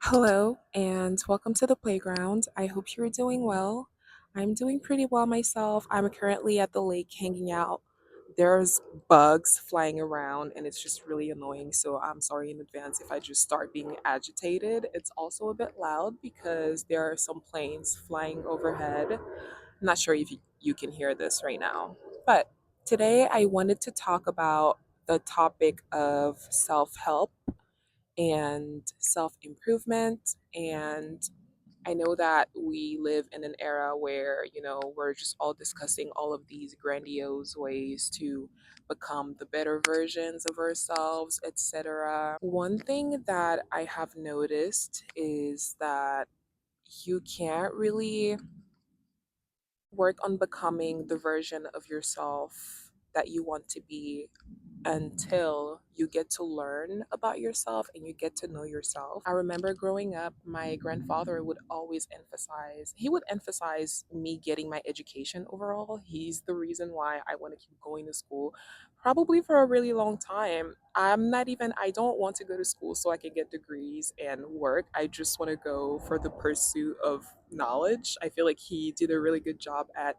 Hello, and welcome to the playground. I hope you're doing well. I'm doing pretty well myself. I'm currently at the lake hanging out. There's bugs flying around, and it's just really annoying. So I'm sorry in advance if I just start being agitated. It's also a bit loud because there are some planes flying overhead. I'm not sure if you can hear this right now. But today I wanted to talk about the topic of self help and self improvement. And I know that we live in an era where, we're just all discussing all of these grandiose ways to become the better versions of ourselves, etc. One thing that I have noticed is that you can't really work on becoming the version of yourself that you want to be until you get to learn about yourself and you get to know yourself. I remember growing up, my grandfather he would emphasize me getting my education overall. He's the reason why I want to keep going to school, probably for a really long time. I don't want to go to school so I can get degrees and work. I just want to go for the pursuit of knowledge. I feel like he did a really good job at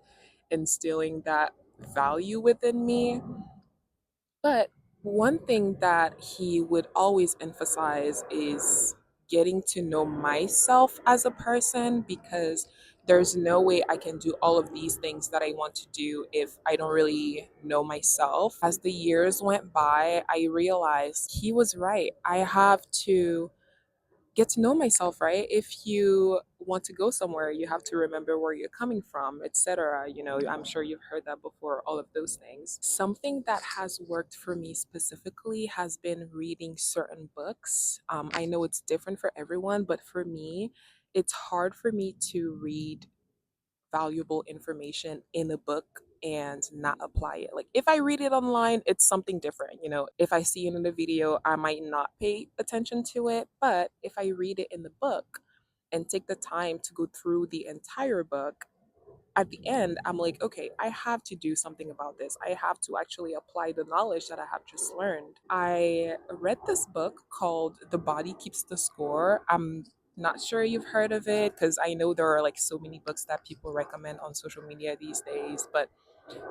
instilling that value within me, but one thing that he would always emphasize is getting to know myself as a person, because there's no way I can do all of these things that I want to do if I don't really know myself. As the years went by, I realized he was right. I have to get to know myself, right? If you want to go somewhere, you have to remember where you're coming from, etc. I'm sure you've heard that before, all of those things. Something that has worked for me specifically has been reading certain books. I know it's different for everyone, but for me, it's hard for me to read valuable information in a book and not apply it. Like if I read it online, it's something different. If I see it in a video, I might not pay attention to it. But if I read it in the book and take the time to go through the entire book, at the end, I'm like, okay, I have to do something about this. I have to actually apply the knowledge that I have just learned. I read this book called The Body Keeps the Score. I'm not sure you've heard of it because I know there are like so many books that people recommend on social media these days, but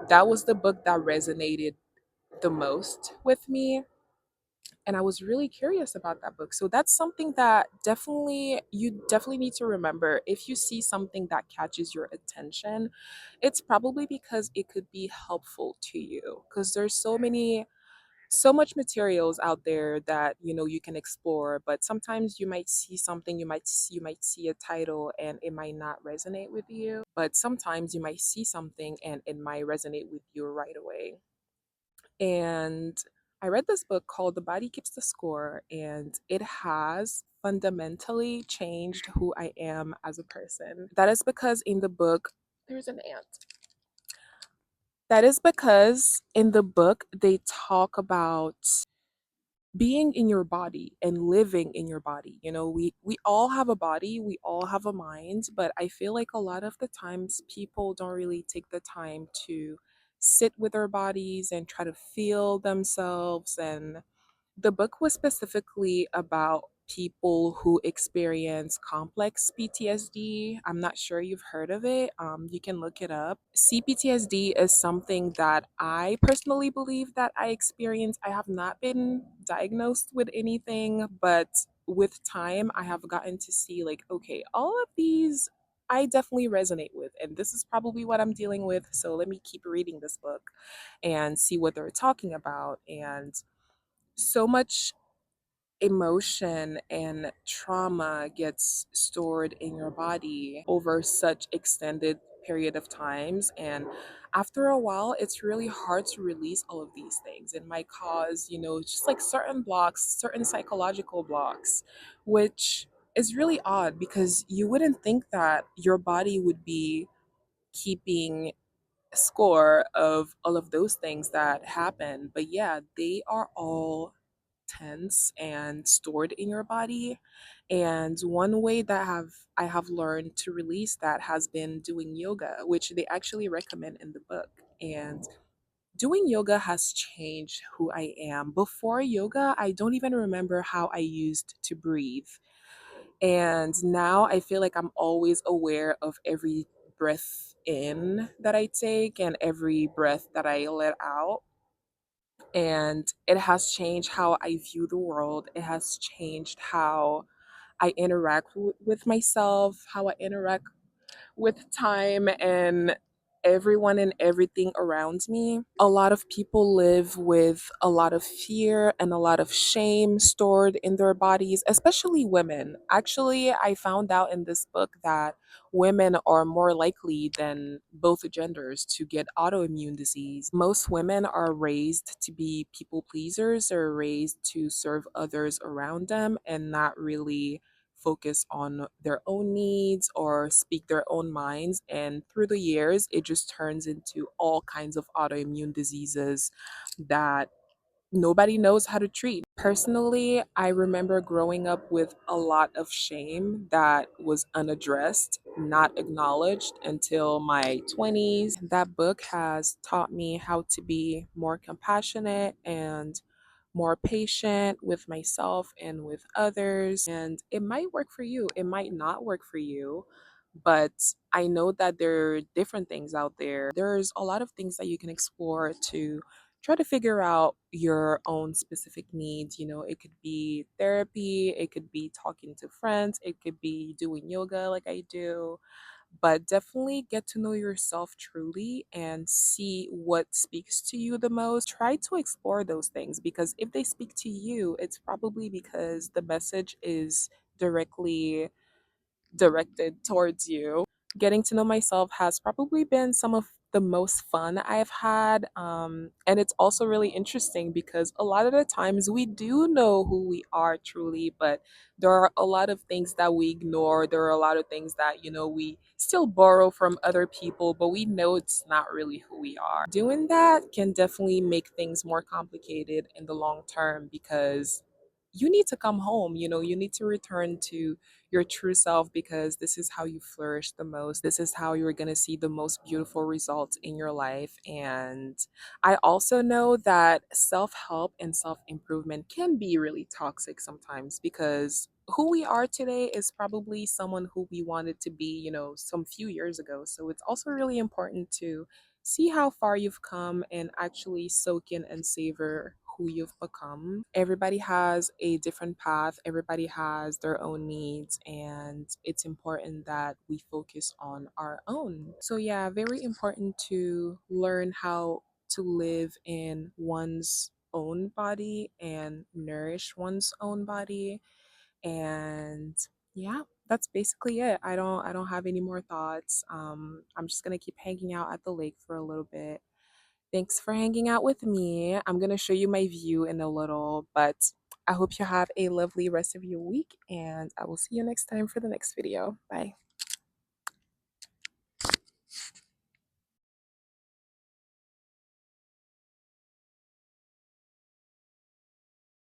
that was the book that resonated the most with me, and I was really curious about that book. So that's something that definitely need to remember. If you see something that catches your attention, it's probably because it could be helpful to you, because there's so much materials out there that you can explore, but sometimes you might see something, you might see a title and it might not resonate with you, but sometimes you might see something and it might resonate with you right away. And I read this book called The Body Keeps the Score, and it has fundamentally changed who I am as a person. That is because in the book, there's an ant. That is because in the book, they talk about being in your body and living in your body. We all have a body, we all have a mind, but I feel like a lot of the times people don't really take the time to sit with their bodies and try to feel themselves. And the book was specifically about people who experience complex PTSD. I'm not sure you've heard of it. You can look it up. CPTSD is something that I personally believe that I experience. I have not been diagnosed with anything, but with time, I have gotten to see, like, okay, all of these I definitely resonate with, and this is probably what I'm dealing with. So let me keep reading this book and see what they're talking about. And so much emotion and trauma gets stored in your body over such extended period of times, and after a while it's really hard to release all of these things. It might cause just like certain blocks, certain psychological blocks, which is really odd because you wouldn't think that your body would be keeping score of all of those things that happen. But yeah, they are all tense and stored in your body. And one way that have I have learned to release that has been doing yoga, which they actually recommend in the book. And doing yoga has changed who I am. Before yoga, I don't even remember how I used to breathe. And now I feel like I'm always aware of every breath in that I take and every breath that I let out. And it has changed how I view the world. It has changed how I interact with myself, how I interact with time and everyone and everything around me. A lot of people live with a lot of fear and a lot of shame stored in their bodies, especially women. Actually, I found out in this book that women are more likely than both genders to get autoimmune disease. Most women are raised to be people pleasers or raised to serve others around them and not really focus on their own needs or speak their own minds. And through the years, it just turns into all kinds of autoimmune diseases that nobody knows how to treat. Personally, I remember growing up with a lot of shame that was unaddressed, not acknowledged until my 20s. That book has taught me how to be more compassionate and more patient with myself and with others. And it might work for you, it might not work for you, but I know that there are different things out there. There's a lot of things that you can explore to try to figure out your own specific needs. You know, it could be therapy, it could be talking to friends, it could be doing yoga like I do, but definitely get to know yourself truly and see what speaks to you the most. Try to explore those things because if they speak to you, it's probably because the message is directed towards you. Getting to know myself has probably been some of the most fun I've had. And it's also really interesting because a lot of the times we do know who we are truly, but there are a lot of things that we ignore. There are a lot of things that, we still borrow from other people, but we know it's not really who we are. Doing that can definitely make things more complicated in the long term because you need to come home, you need to return to your true self because this is how you flourish the most. This is how you're going to see the most beautiful results in your life. And I also know that self help and self improvement can be really toxic sometimes because who we are today is probably someone who we wanted to be, some few years ago. So it's also really important to see how far you've come and actually soak in and savor who you've become. Everybody has a different path, everybody has their own needs, and it's important that we focus on our own. So, yeah, very important to learn how to live in one's own body and nourish one's own body. And yeah, that's basically it. I don't have any more thoughts. I'm just gonna keep hanging out at the lake for a little bit. Thanks for hanging out with me. I'm going to show you my view in a little, but I hope you have a lovely rest of your week, and I will see you next time for the next video. Bye.